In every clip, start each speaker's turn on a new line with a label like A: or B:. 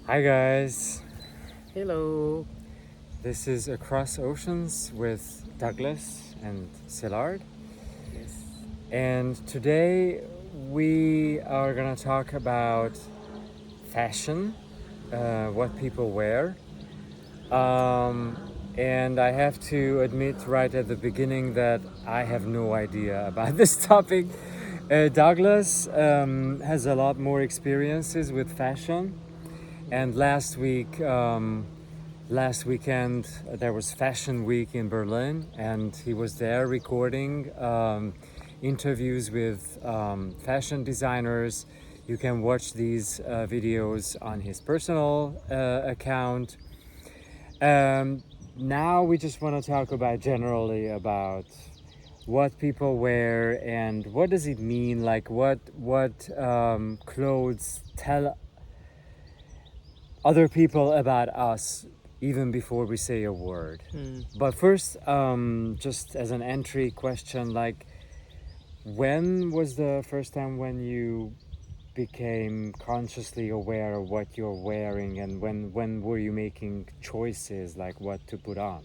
A: Hi guys,
B: Hello.
A: this is Across Oceans with Douglas and Szilard,
B: Yes.
A: and today we are gonna talk about fashion, what people wear. Um, and I have to admit right at the beginning that I have no idea about this topic. Douglas has a lot more experiences with fashion, and last weekend there was Fashion Week in Berlin, and he was there recording interviews with fashion designers. You can watch these videos on his personal account. Um, Now we just want to talk about generally about what people wear and what does it mean, like what clothes tell other people about us even before we say a word.
B: Hmm.
A: But first, just as an entry question, like when was the first time when you became consciously aware of what you're wearing, and when were you making choices like what to put on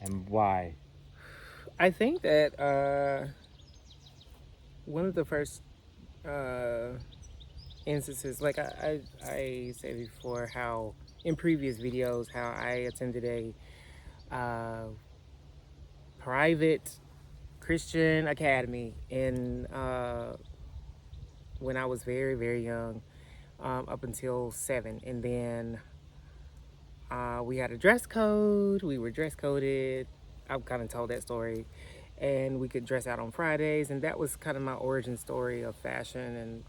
A: and why?
B: I think that one of the first uh, instances, like I said before, how in previous videos, how I attended a private Christian academy in when I was very, very young, up until 7. And then we had a dress code. We were dress coded. I've kind of told that story. And we could dress out on Fridays. And that was kind of my origin story of fashion and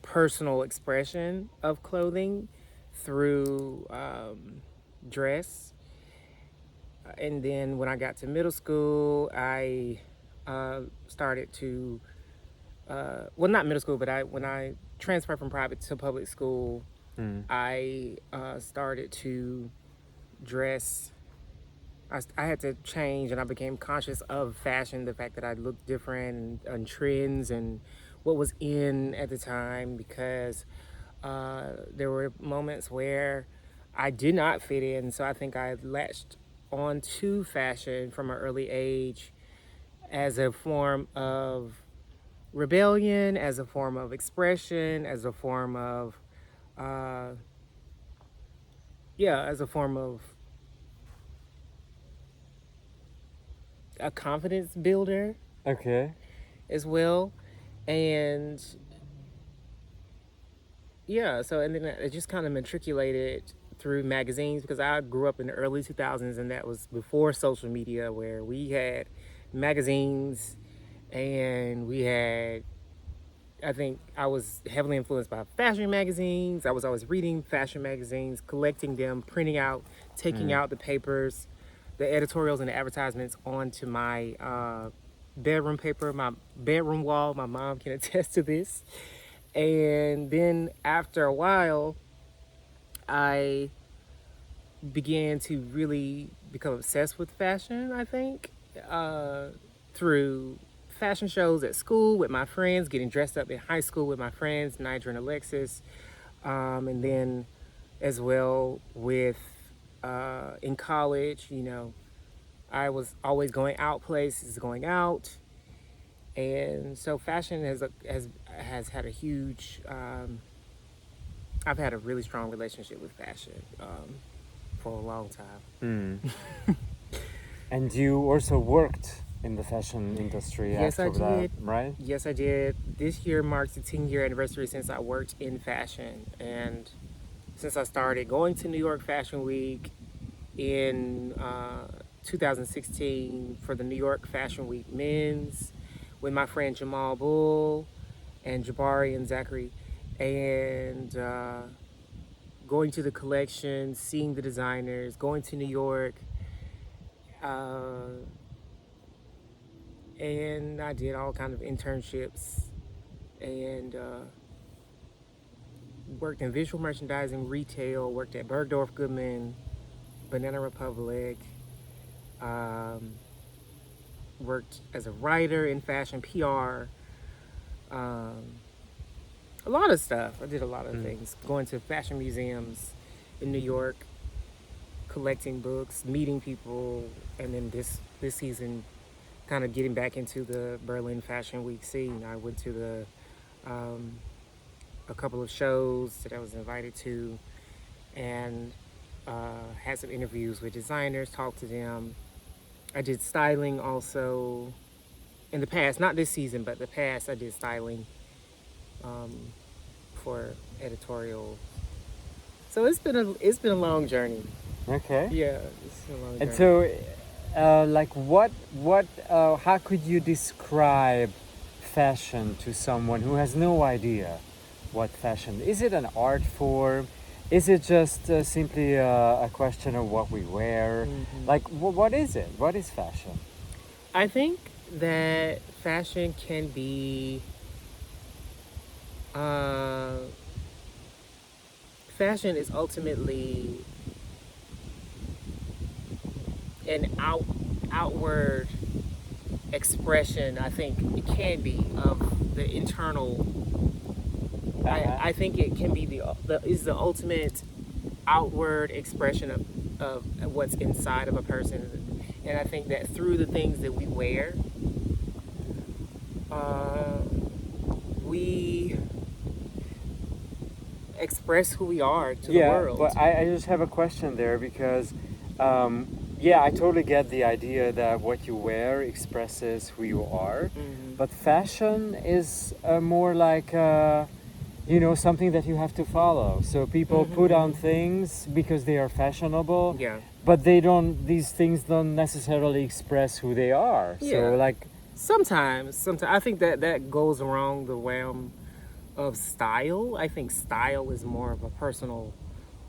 B: personal expression of clothing through dress. And then when I got to middle school, I started to, well, not middle school, but when I transferred from private to public school,
A: Mm.
B: I started to dress. I had to change, and I became conscious of fashion, the fact that I looked different, and trends and what was in at the time, because there were moments where I did not fit in. So I think I latched on to fashion from an early age as a form of rebellion, as a form of expression, as a form of, uh, yeah, as a form of a confidence builder
A: Okay.
B: as well. And yeah, so and then it just kind of matriculated through magazines, because I grew up in the early 2000s, and that was before social media, where we had magazines and we had, I think I was heavily influenced by fashion magazines. I was always reading fashion magazines, collecting them, printing out, taking
A: Mm.
B: out the papers, the editorials and the advertisements onto my bedroom paper, my bedroom wall. My mom can attest to this. And then after a while, I began to really become obsessed with fashion, I think, uh, through fashion shows at school with my friends, getting dressed up in high school with my friends, Niger and Alexis, and then as well with in college, I was always going out places, going out. And so fashion has had a huge. I've had a really strong relationship with fashion for a long time.
A: Mm. And you also worked in the fashion industry
B: Yes, I
A: after that,
B: did.
A: right?
B: Yes, I did. This year marks the 10-year anniversary since I worked in fashion. And since I started going to New York Fashion Week in 2016 for the New York Fashion Week men's with my friend Jamal Bull and Jabari and Zachary, and going to the collection, seeing the designers, going to New York. Uh, and I did all kind of internships and worked in visual merchandising, retail, worked at Bergdorf Goodman, Banana Republic, um, worked as a writer in fashion PR, um, A lot of stuff. I did a lot of things. Going to fashion museums in New York, collecting books, meeting people, and then this season, kind of getting back into the Berlin Fashion Week scene. I went to a couple of shows that I was invited to, and had some interviews with designers, talked to them. I did styling also in the past, not this season, but the past I did styling for editorial. So it's been a long journey.
A: Okay.
B: Yeah, it's been a long
A: And
B: journey.
A: so, like, how could you describe fashion to someone who has no idea what fashion is? It an art form? Is it just simply a question of what we wear? Like, what is it? What is fashion?
B: I think that fashion can be fashion is ultimately an outward expression. I think it can be of the internal. I think it can be the ultimate outward expression of what's inside of a person, and I think that through the things that we wear, we express who we are to the world.
A: But I just have a question there because, yeah, I totally get the idea that what you wear expresses who you are, but fashion is more like, something that you have to follow. So people put on things because they are fashionable,
B: Yeah.
A: but these things don't necessarily express who they are.
B: Yeah.
A: So, like,
B: Sometimes I think that goes around the realm of style. I think style is more of a personal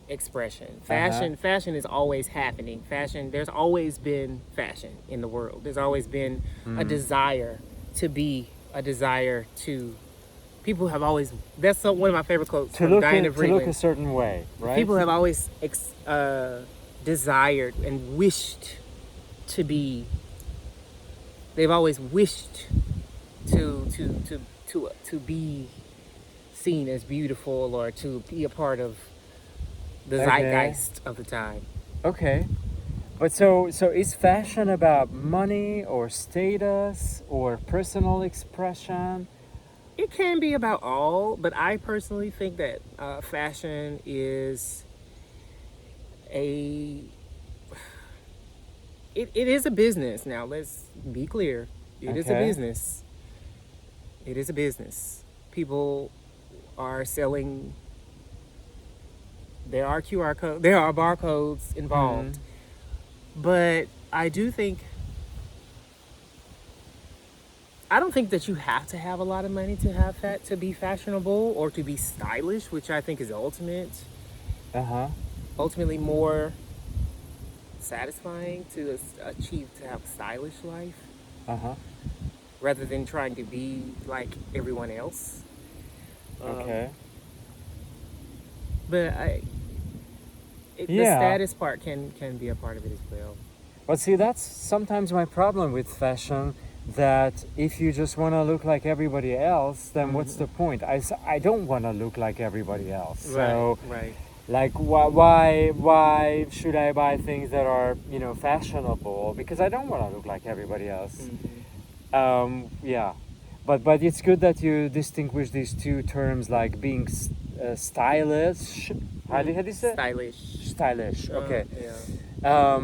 B: expression. Fashion is always happening. There's always been fashion in the world. There's always been a desire to be, a desire to. People have always. That's one of my favorite quotes from Diana
A: to look
B: Vreeland.
A: a certain way, right?
B: People have always desired and wished to be. They've always wished to be seen as beautiful or to be a part of the zeitgeist of the time.
A: Okay. But so is fashion about money or status or personal expression?
B: It can be about all, but I personally think that fashion is it is a business. Now, let's be clear. It is a business. It is a business. People are selling. There are QR codes. There are barcodes involved. But I don't think that you have to have a lot of money to be fashionable or to be stylish, which I think is ultimately more satisfying to have a stylish life rather than trying to be like everyone else.
A: Okay.
B: But the status part can be a part of it as well.
A: But see, that's sometimes my problem with fashion, that if you just want to look like everybody else, then what's the point? I don't want to look like everybody else. So,
B: Right.
A: like, why should I buy things that are, fashionable? Because I don't want to look like everybody else. Yeah. But it's good that you distinguish these two terms, like being stylish. How do you say? Stylish. Okay.
B: Yeah.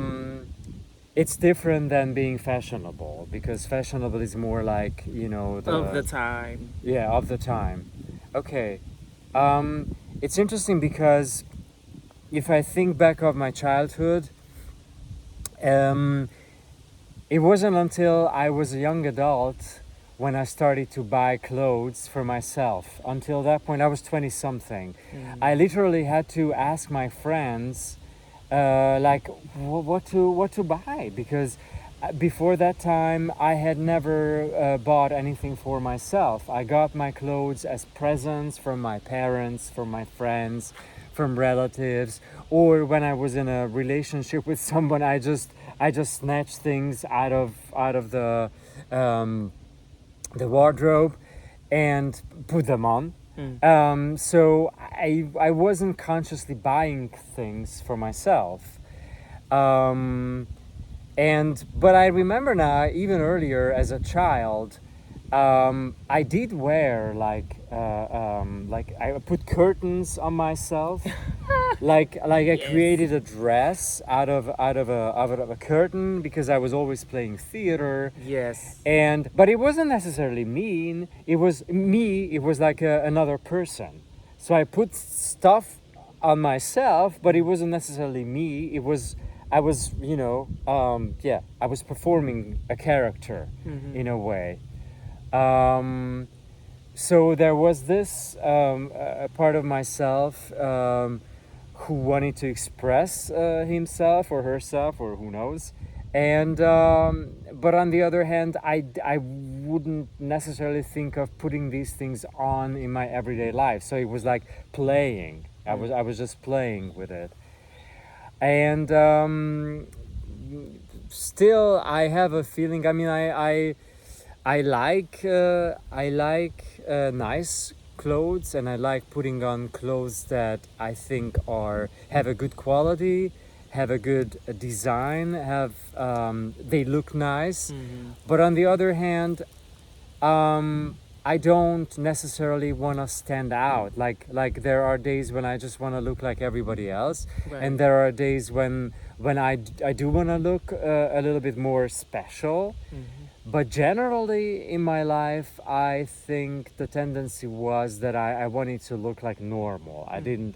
A: It's different than being fashionable, because fashionable is more like,
B: Of the time.
A: Yeah, of the time. Okay. It's interesting because if I think back of my childhood, it wasn't until I was a young adult when I started to buy clothes for myself. Until that point, I was 20 something. I literally had to ask my friends, like, what to buy, because before that time I had never bought anything for myself. I got my clothes as presents from my parents, from my friends, from relatives, or when I was in a relationship with someone, I just snatched things out of the wardrobe and put them on. So I wasn't consciously buying things for myself. Um, but I remember now, even earlier as a child, I did wear like I put curtains on myself, like I
B: Yes.
A: created a dress out of a curtain because I was always playing theater.
B: Yes.
A: But it wasn't necessarily mean. It was me. It was like another person. So I put stuff on myself, but it wasn't necessarily me. It was I was yeah, I was performing a character in a way. Um, so there was this a part of myself who wanted to express himself or herself or who knows, and but on the other hand, I wouldn't necessarily think of putting these things on in my everyday life. So it was like playing. I was just playing with it, and still I have a feeling. I mean, I like nice clothes, and I like putting on clothes that I think have a good quality, have a good design, have they look nice. But on the other hand, I don't necessarily want to stand out. Like there are days when I just want to look like everybody else,
B: Right.
A: and there are days when I do want to look a little bit more special. But generally in my life, I think the tendency was that I wanted to look like normal. I didn't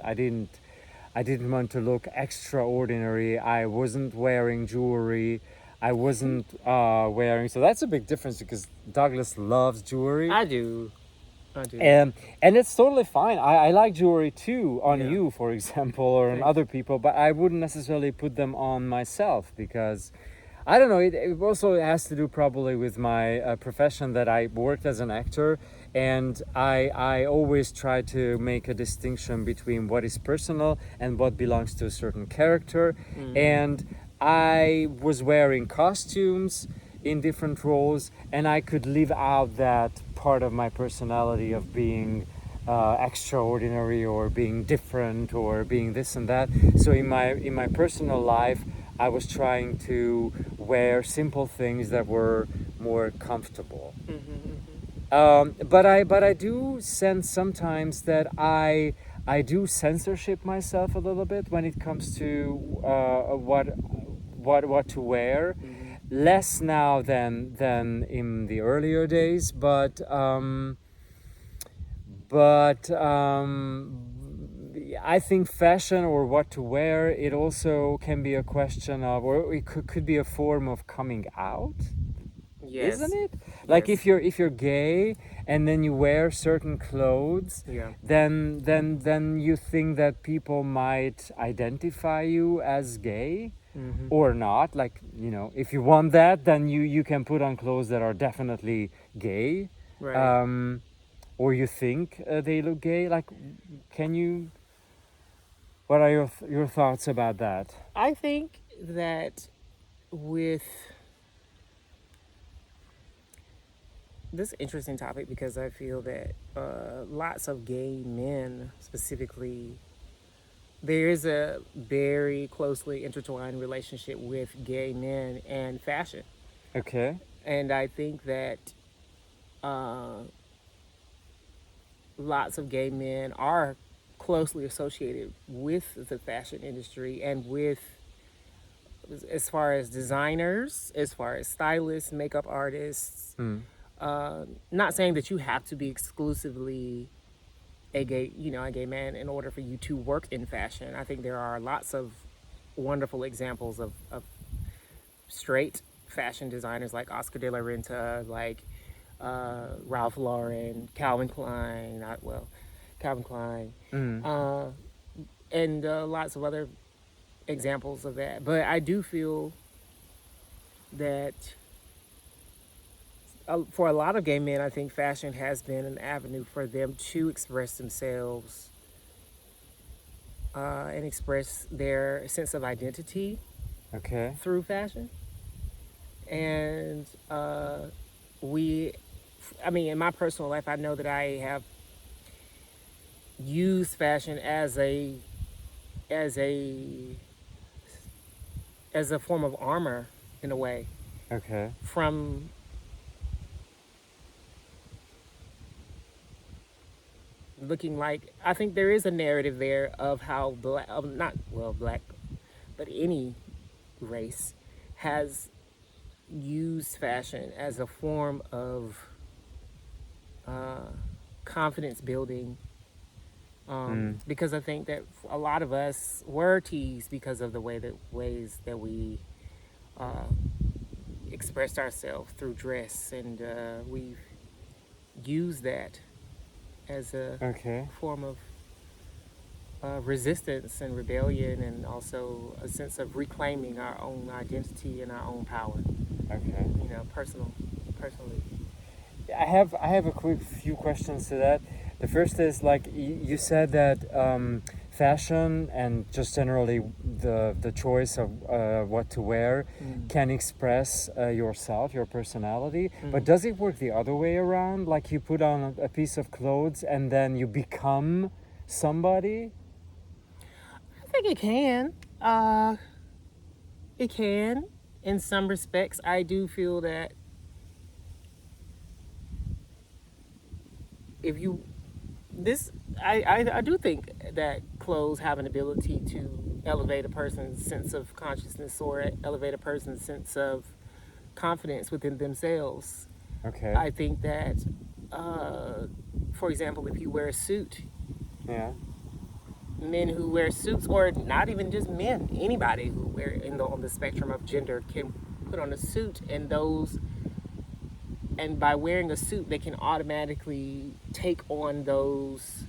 A: want to look extraordinary. I wasn't wearing jewelry. I wasn't wearing. So that's a big difference because Douglas loves jewelry.
B: I do. I do.
A: And it's totally fine. I like jewelry too on
B: Yeah.
A: you, for example, or on
B: Thanks.
A: other people, but I wouldn't necessarily put them on myself because I don't know. It also has to do probably with my profession that I worked as an actor, and I always try to make a distinction between what is personal and what belongs to a certain character. And I was wearing costumes in different roles, and I could live out that part of my personality of being extraordinary or being different or being this and that. So in my personal life, I was trying to wear simple things that were more comfortable. But I do sense sometimes that I do censorship myself a little bit when it comes to what to wear. Less now than in the earlier days, but I think fashion or what to wear, it also can be a question of, or it could be a form of coming out,
B: Yes.
A: isn't it? Like
B: Yes.
A: if you're gay and then you wear certain clothes,
B: Yeah.
A: then you think that people might identify you as gay or not. Like, if you want that, then you can put on clothes that are definitely gay.
B: Right.
A: Or you think they look gay. Like, what are your thoughts about that?
B: I think that with this interesting topic, because I feel that lots of gay men specifically, there is a very closely intertwined relationship with gay men and fashion.
A: Okay.
B: And I think that uh, lots of gay men are closely associated with the fashion industry and with, as far as designers, as far as stylists, makeup artists. Not saying that you have to be exclusively a gay man in order for you to work in fashion. I think there are lots of wonderful examples of straight fashion designers like Oscar de la Renta, like Ralph Lauren, Calvin Klein, Calvin Klein, and lots of other examples of that. But I do feel that for a lot of gay men, I think fashion has been an avenue for them to express themselves and express their sense of identity
A: Okay.
B: through fashion. And in my personal life, I know that I have use fashion as as a a form of armor in a way
A: Okay.
B: from looking like I think there is a narrative there of how black not well black but any race has used fashion as a form of confidence building because I think that a lot of us were teased because of the ways that we expressed ourselves through dress, and we've used that as a
A: Okay.
B: form of resistance and rebellion, and also a sense of reclaiming our own identity and our own power.
A: Okay.
B: You know, personally.
A: I have a quick few questions to that. The first is like you said that fashion and just generally the choice of what to wear can express yourself, your personality. But does it work the other way around? Like you put on a piece of clothes and then you become somebody?
B: I think it can. It can. In some respects, I do feel that if you this I do think that clothes have an ability to elevate a person's sense of consciousness or elevate a person's sense of confidence within themselves.
A: Okay.
B: I think that, for example, if you wear a suit,
A: Yeah.
B: men who wear suits, or not even just men, anybody who wear on the spectrum of gender can put on a suit, and by wearing a suit, they can automatically take on those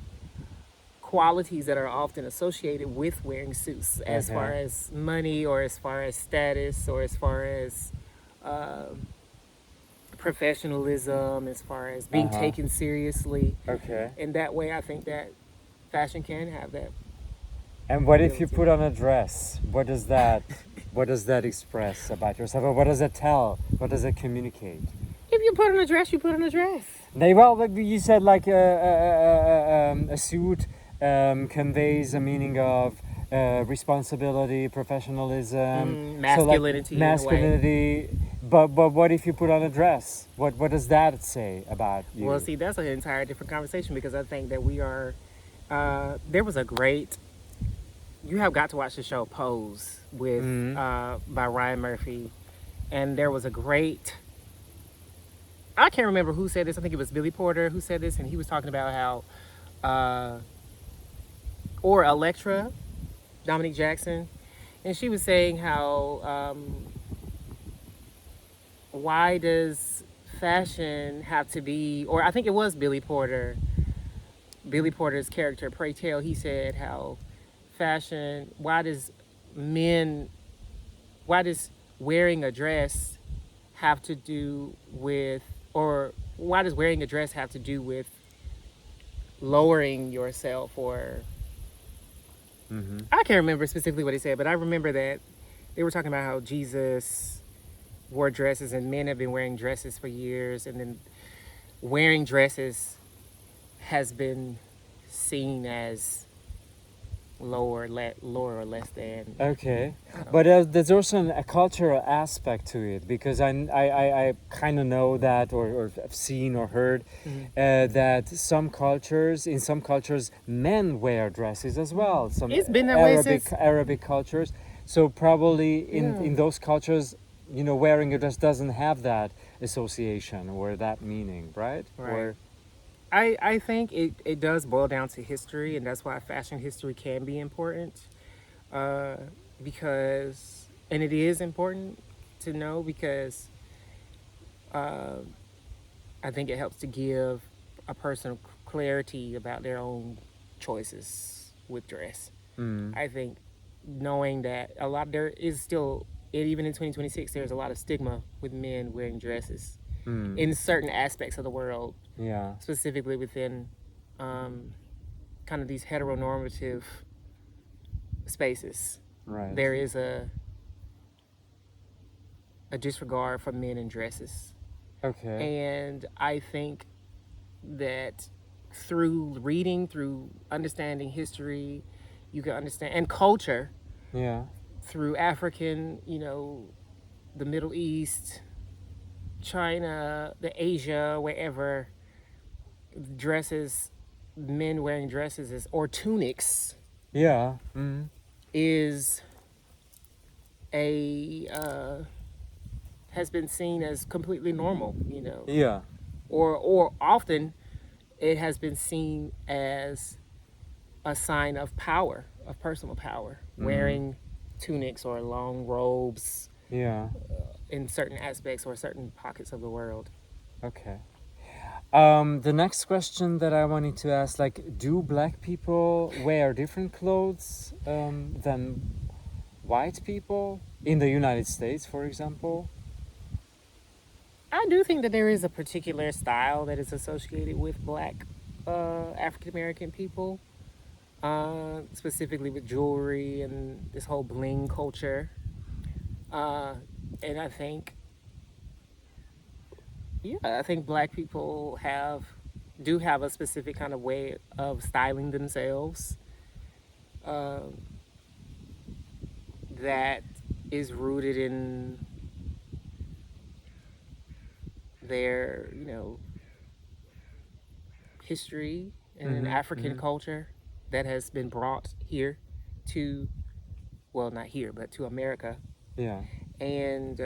B: qualities that are often associated with wearing suits, as far
A: Okay.
B: as money, or as far as status, or as far as professionalism, as far as being
A: Uh-huh.
B: taken seriously.
A: Okay.
B: In that way, I think that fashion can have that
A: And what if you
B: ability.
A: put on a dress? What does that express about yourself? Or what does it tell? What does it communicate?
B: If you put on a dress, you put on a dress.
A: Well, like you said, like a suit conveys a meaning of responsibility, professionalism. So like
B: Masculinity in a way.
A: masculinity. But what if you put on a dress? What does that say about
B: Well,
A: you?
B: see, that's an entire different conversation, because I think that we are. There was a great. You have got to watch the show Pose with by Ryan Murphy, and there was a great. I can't remember who said this. I think it was Billy Porter who said this, and he was talking about how, or Electra, Dominique Jackson, and she was saying how why does fashion have to be, or I think it was Billy Porter's character, Pray Tell, he said how fashion, men, why does wearing a dress have to do with, or why does wearing a dress have to do with lowering yourself, or I can't remember specifically what he said, but I remember that they were talking about how Jesus wore dresses, and men have been wearing dresses for years, and then wearing dresses has been seen as lower or less than.
A: Okay, but there's also a cultural aspect to it because I kind of know that or have seen or heard that in some cultures men wear dresses as well. Some
B: It's been that way since.
A: Arabic cultures. So probably
B: Yeah.
A: in those cultures, wearing a dress doesn't have that association or that meaning, right?
B: Right.
A: Or
B: I think it does boil down to history, and that's why fashion history can be important. Uh, because, and it is important to know, because I think it helps to give a person clarity about their own choices with dress. I think knowing that there is still, even in 2026, there's a lot of stigma with men wearing dresses in certain aspects of the world,
A: yeah,
B: specifically within kind of these heteronormative spaces.
A: right.
B: There is a disregard for men in dresses.
A: Okay.
B: And I think that through reading, through understanding history, you can understand, and culture,
A: Yeah.
B: through African, the Middle East, China, the Asia, wherever, dresses, men wearing dresses or tunics
A: Yeah.
B: is has been seen as completely normal,
A: Yeah.
B: or often it has been seen as a sign of power, of personal power, wearing tunics or long robes
A: Yeah.
B: in certain aspects or certain pockets of the world.
A: Okay. The next question that I wanted to ask, like, do black people wear different clothes than white people in the United States, for example?
B: I do think that there is a particular style that is associated with black African American people, specifically with jewelry and this whole bling culture. And I think, I think black people do have a specific kind of way of styling themselves that is rooted in their, history and an African culture that has been brought here to, well, not here, but to America.
A: Yeah.
B: And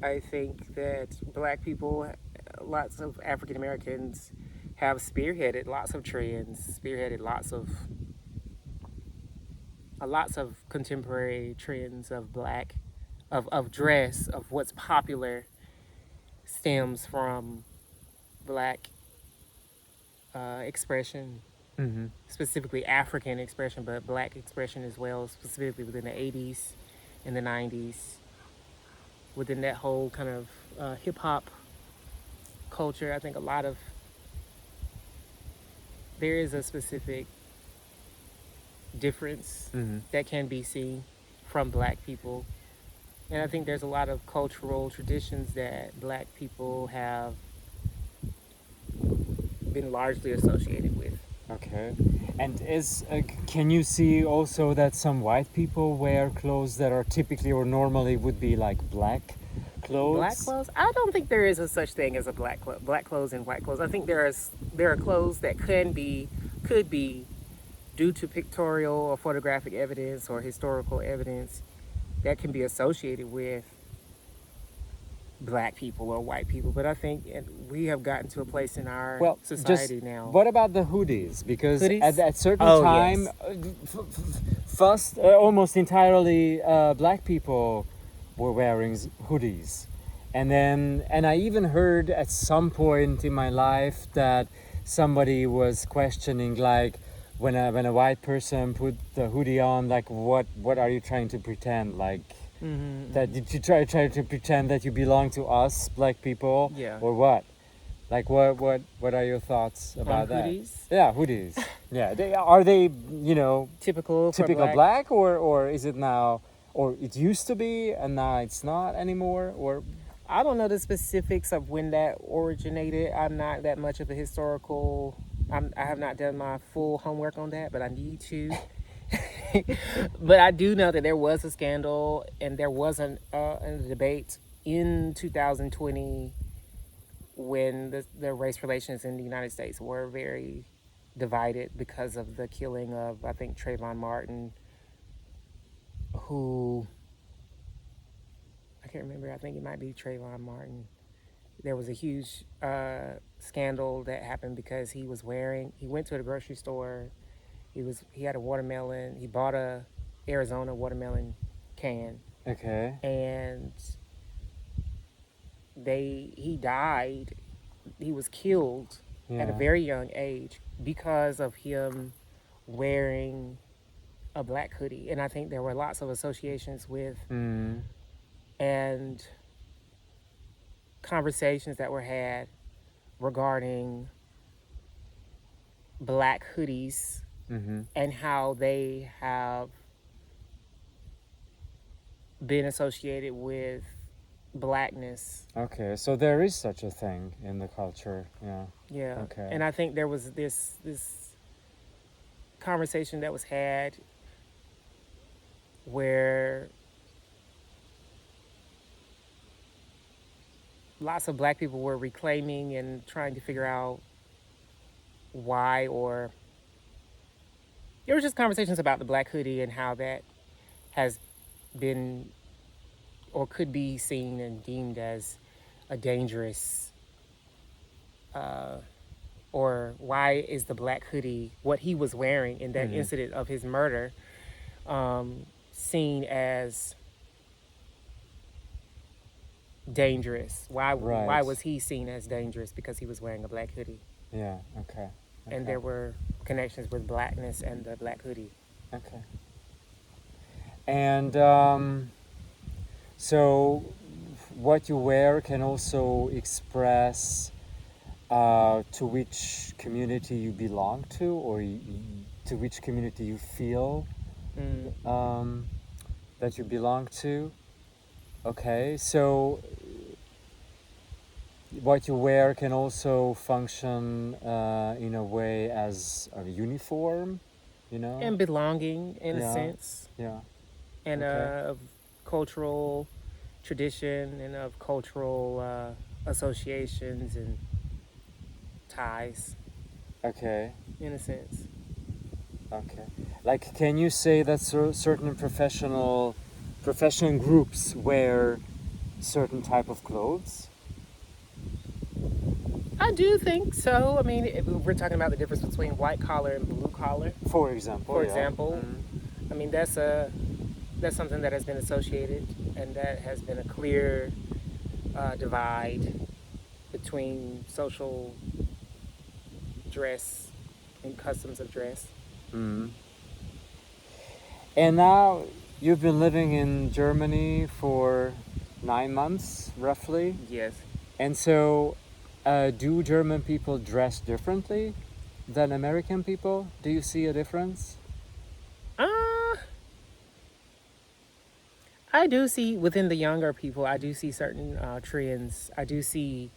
B: I think that black people, lots of African Americans, have spearheaded lots of trends, spearheaded lots of contemporary trends of black, of dress, of what's popular, stems from black expression, specifically African expression, but black expression as well, specifically within the 80s and the 90s, within that whole kind of hip hop culture. I think there is a specific difference that can be seen from black people. And I think there's a lot of cultural traditions that black people have been largely associated with.
A: Okay. And can you see also that some white people wear clothes that are typically or normally would be like black clothes?
B: Black clothes? I don't think there is a such thing as a black clothes and white clothes. I think there are clothes that could be due to pictorial or photographic evidence or historical evidence that can be associated with black people or white people. But I think we have gotten to a place in our society now.
A: What about the hoodies? Because
B: Hoodies?
A: at certain time,
B: Yes.
A: first almost entirely black people were wearing hoodies, and I even heard at some point in my life that somebody was questioning, like, when a white person put the hoodie on, like, what are you trying to pretend, like? That did you try to pretend that you belong to us, black people?
B: Yeah.
A: Or what? Like, what are your thoughts about that?
B: Hoodies?
A: Yeah, hoodies. Yeah, are they
B: Typical
A: black, or is it now, or it used to be and now it's not anymore, or?
B: I don't know the specifics of when that originated. I'm not that much of a historical. I have not done my full homework on that, but I need to. But I do know that there was a scandal and there was a debate in 2020 when the race relations in the United States were very divided because of the killing of, I think, Trayvon Martin, who, I can't remember, I think it might be Trayvon Martin. There was a huge scandal that happened because he went to the grocery store. He had a watermelon. He bought a Arizona watermelon can.
A: Okay.
B: And he died. He was killed at a very young age because of him wearing a black hoodie. And I think there were lots of associations with and conversations that were had regarding black hoodies and how they have been associated with blackness.
A: Okay, so there is such a thing in the culture. Yeah.
B: Yeah.
A: Okay.
B: And I think there was this conversation that was had where lots of black people were reclaiming and trying to figure out why, or there were just conversations about the black hoodie and how that has been or could be seen and deemed as a dangerous, or why is the black hoodie, what he was wearing in that incident of his murder, seen as dangerous? Why
A: Right.
B: was he seen as dangerous because he was wearing a black hoodie?
A: Yeah. Okay.
B: And there were connections with blackness and the black hoodie.
A: Okay. And so, what you wear can also express to which community you belong to, or to which community you feel that you belong to. Okay, so what you wear can also function in a way as a uniform, you know?
B: And belonging in a
A: Yeah.
B: sense,
A: Yeah.
B: and
A: Okay.
B: of cultural tradition and of cultural associations and ties,
A: Okay.
B: in a sense.
A: Okay. Like, can you say that certain professional groups wear certain type of clothes?
B: I do think so. I mean, if we're talking about the difference between white collar and blue collar,
A: For example.
B: for
A: Yeah.
B: example, I mean that's something that has been associated, and that has been a clear divide between social dress and customs of dress.
A: Mm. And now you've been living in Germany for 9 months, roughly.
B: Yes.
A: And so, do German people dress differently than American people? Do you see a difference?
B: I do see within the younger people, I do see certain trends. I do see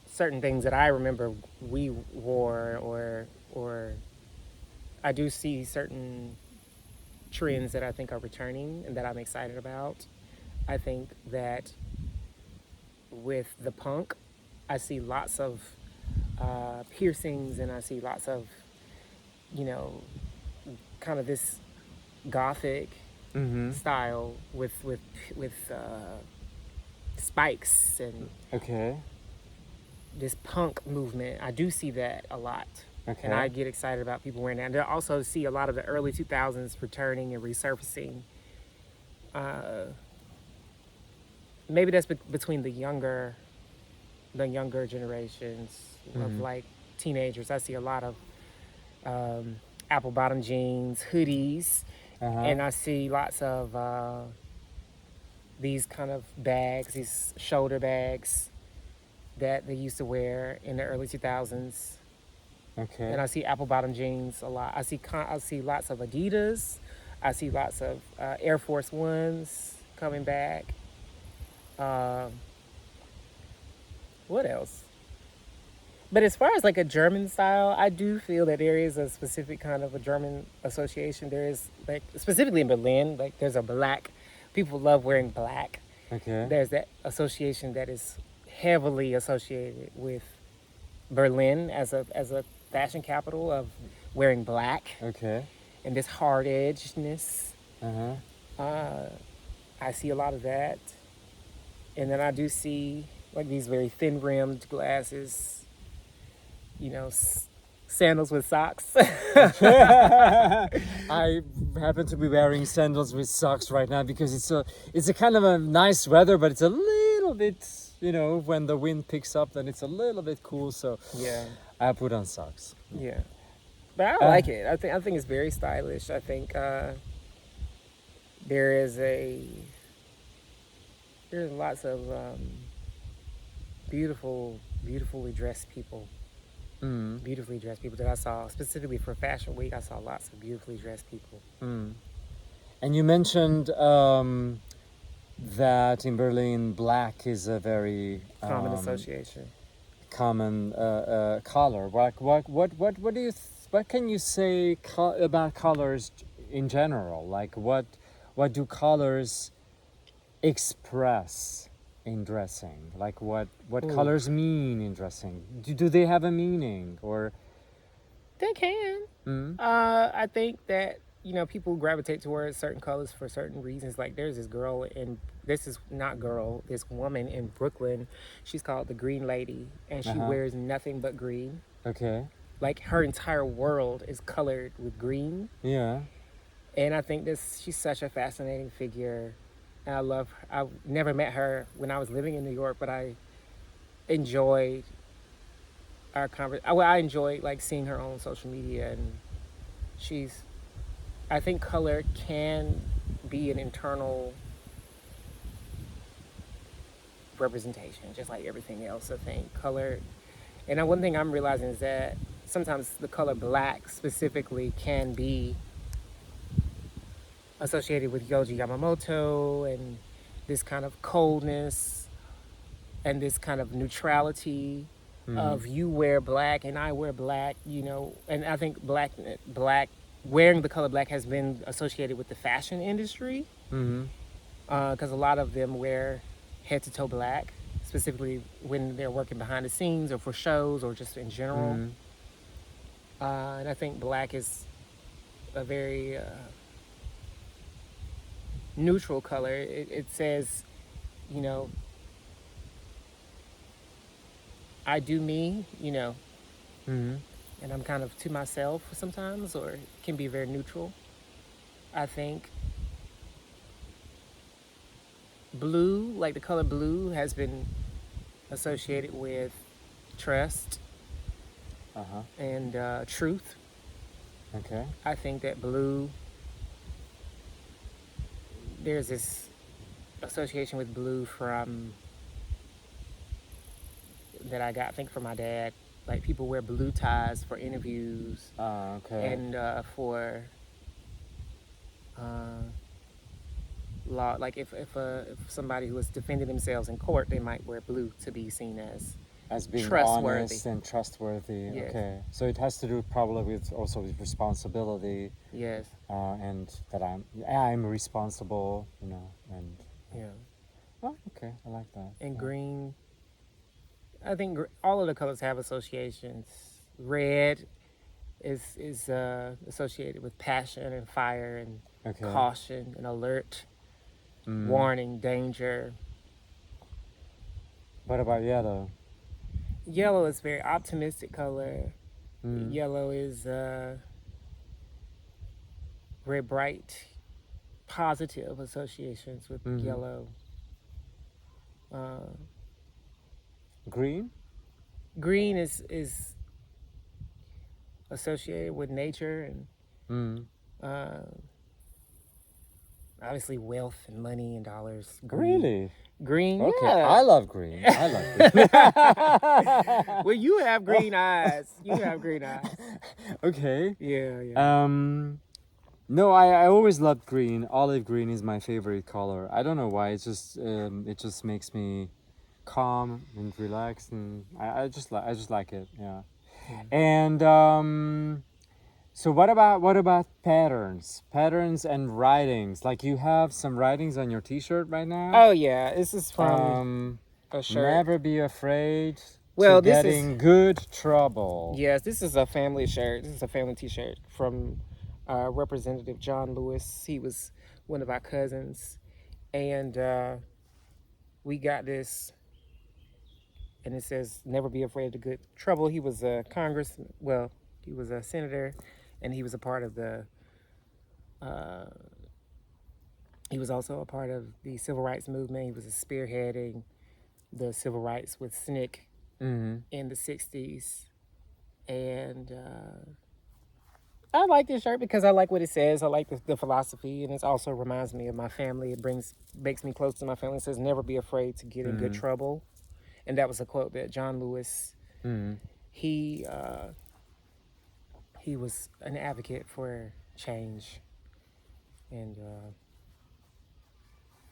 B: certain things that I remember we wore, or I do see certain trends that I think are returning and that I'm excited about. I think that with the punk, I see lots of piercings, and I see lots of, you know, kind of this gothic style with spikes and
A: Okay.
B: this punk movement. I do see that a lot.
A: Okay.
B: And I get excited about people wearing that. And I also see a lot of the early 2000s returning and resurfacing. Maybe that's between the younger generations of like teenagers. I see a lot of apple bottom jeans, hoodies, and I see lots of these kind of bags, these shoulder bags that they used to wear in the early 2000s.
A: Okay.
B: And I see apple bottom jeans a lot. I see lots of Adidas. I see lots of Air Force Ones coming back. What else? But as far as like a German style, I do feel that there is a specific kind of a German association. There is, like, specifically in Berlin, like there's a black, people love wearing black.
A: Okay.
B: There's that association that is heavily associated with Berlin as a fashion capital of wearing black
A: Okay.
B: and this hard edgedness.
A: Uh-huh.
B: I see a lot of that. And then I do see like these very thin rimmed glasses, you know, sandals with socks.
A: I happen to be wearing sandals with socks right now because it's a kind of a nice weather, but it's a little bit, you know, when the wind picks up, then it's a little bit cool. So
B: Yeah.
A: I put on socks.
B: Yeah. But I like it. I think it's very stylish. I think there's lots of beautifully dressed people. Beautifully dressed people that I saw, specifically for Fashion Week. I saw lots of beautifully dressed people.
A: And you mentioned that in Berlin black is a very
B: Common association.
A: common color. What do you what can you say about colors in general? Like what do colors express in dressing? Like what
B: Ooh.
A: colors mean in dressing? Do they have a meaning or?
B: They can.
A: Mm?
B: I think that people gravitate towards certain colors for certain reasons. Like there's this girl in this is not girl, this woman in Brooklyn. She's called the Green Lady, and she wears nothing but green.
A: Okay.
B: Like her entire world is colored with green.
A: Yeah.
B: And I think she's such a fascinating figure. And I love her. I never met her when I was living in New York, but I enjoyed our conversation. Well, I enjoyed like seeing her on social media, and she's. I think color can be an internal representation, just like everything else. I think color, and one thing I'm realizing is that sometimes the color black specifically can be associated with Yoji Yamamoto and this kind of coldness and this kind of neutrality of you wear black and I wear black, and I think black wearing the color black has been associated with the fashion industry because a lot of them wear head to toe black, specifically when they're working behind the scenes or for shows or just in general. And I think black is a very neutral color. It says, I do me, and I'm kind of to myself sometimes, or it can be very neutral. I think blue, like the color blue, has been associated with trust and truth.
A: Okay.
B: I think that blue, there's this association with blue from that I got, I think, from my dad. Like people wear blue ties for interviews
A: Okay.
B: and for law. Like if somebody who was defending themselves in court, they might wear blue to be seen
A: as being
B: trustworthy.
A: honest and trustworthy.
B: Yes.
A: Okay, so it has to do probably with also with responsibility.
B: Yes.
A: And that I'm responsible, and
B: Yeah.
A: oh, okay, I like that.
B: And green, I think all of the colors have associations. Red is associated with passion and fire and caution and alert, warning, danger.
A: What about yellow?
B: Yellow is a very optimistic color. Yellow is very bright, positive associations with yellow.
A: Green?
B: Green is associated with nature and obviously wealth and money and dollars. Green.
A: Really?
B: Green,
A: Okay,
B: yeah.
A: I love green. I love green.
B: Well, you have green eyes. You have green eyes.
A: Okay.
B: Yeah.
A: No, I always loved green. Olive green is my favorite color. I don't know why. It just makes me calm and relaxed, and I just like it. Yeah. And so what about patterns and writings? Like you have some writings on your T-shirt right now.
B: Oh yeah, this is from a shirt.
A: Never be afraid.
B: Well,
A: to getting good trouble.
B: Yes, this is a family shirt. This is a family T-shirt from Representative John Lewis. He was one of our cousins, and we got this. And it says, "Never be afraid of good trouble." He was a congressman. Well, he was a senator, and he was a part of the. He was also a part of the civil rights movement. He was spearheading the civil rights with SNCC in the 60s. And I like this shirt because I like what it says. I like the philosophy, and it also reminds me of my family. It makes me close to my family. It says, "Never be afraid to get in good trouble." And that was a quote that John Lewis, he was an advocate for change. And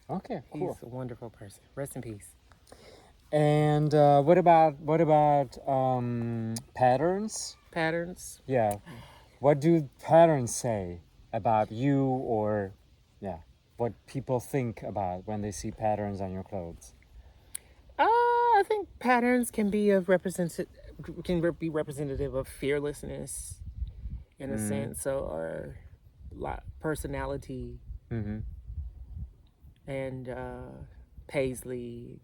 A: Okay, cool.
B: He's a wonderful person. Rest in peace.
A: And what about patterns?
B: Patterns.
A: Yeah. What do patterns say about you, or yeah, what people think about when they see patterns on your clothes?
B: I think patterns can be be representative of fearlessness in a sense, or personality.
A: Mm-hmm.
B: And Paisley,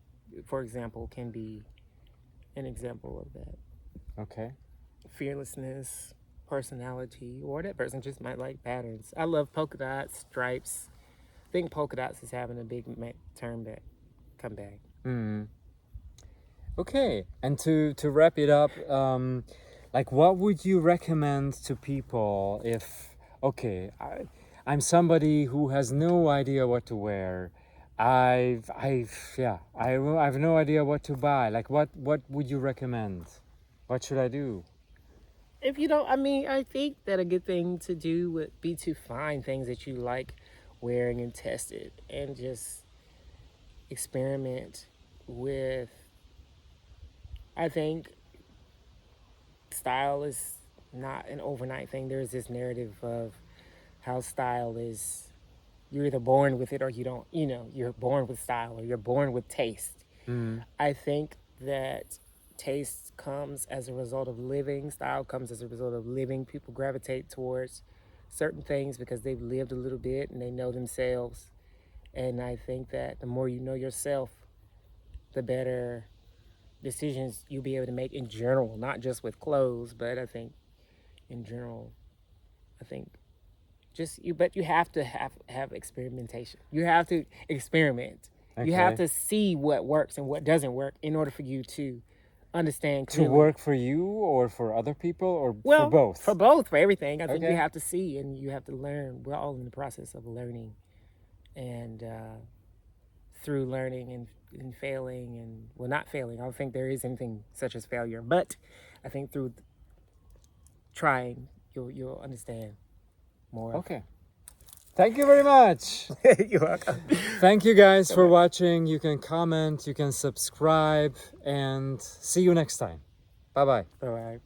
B: for example, can be an example of that.
A: Okay.
B: Fearlessness, personality, or that person just might like patterns. I love polka dots, stripes. I think polka dots is having a big term that come back.
A: Mm. Okay. And to wrap it up, like what would you recommend to people if okay, I'm somebody who has no idea what to wear. I have no idea what to buy. Like what would you recommend? What should I do?
B: If you don't, I mean, I think that a good thing to do would be to find things that you like wearing and test it and just experiment with. I think style is not an overnight thing. There's this narrative of how style is, you're either born with it or you don't, you're born with style or you're born with taste.
A: Mm.
B: I think that taste comes as a result of living, style comes as a result of living. People gravitate towards certain things because they've lived a little bit and they know themselves. And I think that the more you know yourself, the better decisions you'll be able to make in general, not just with clothes, but I think in general, I think but you have to have experimentation. You have to experiment. You have
A: Okay.
B: to see what works and what doesn't work in order for you to understand
A: To
B: clearly.
A: work for you or for other people or for
B: Well,
A: both?
B: for both, for everything. I think you
A: Okay.
B: have to see and you have to learn. We're all in the process of learning, and through learning and failing and well, not failing. I don't think there is anything such as failure, but I think through trying, you'll understand more.
A: Okay. Thank you very much.
B: You're welcome.
A: Thank you guys for watching. You can comment, you can subscribe, and see you next time. Bye bye.
B: All right.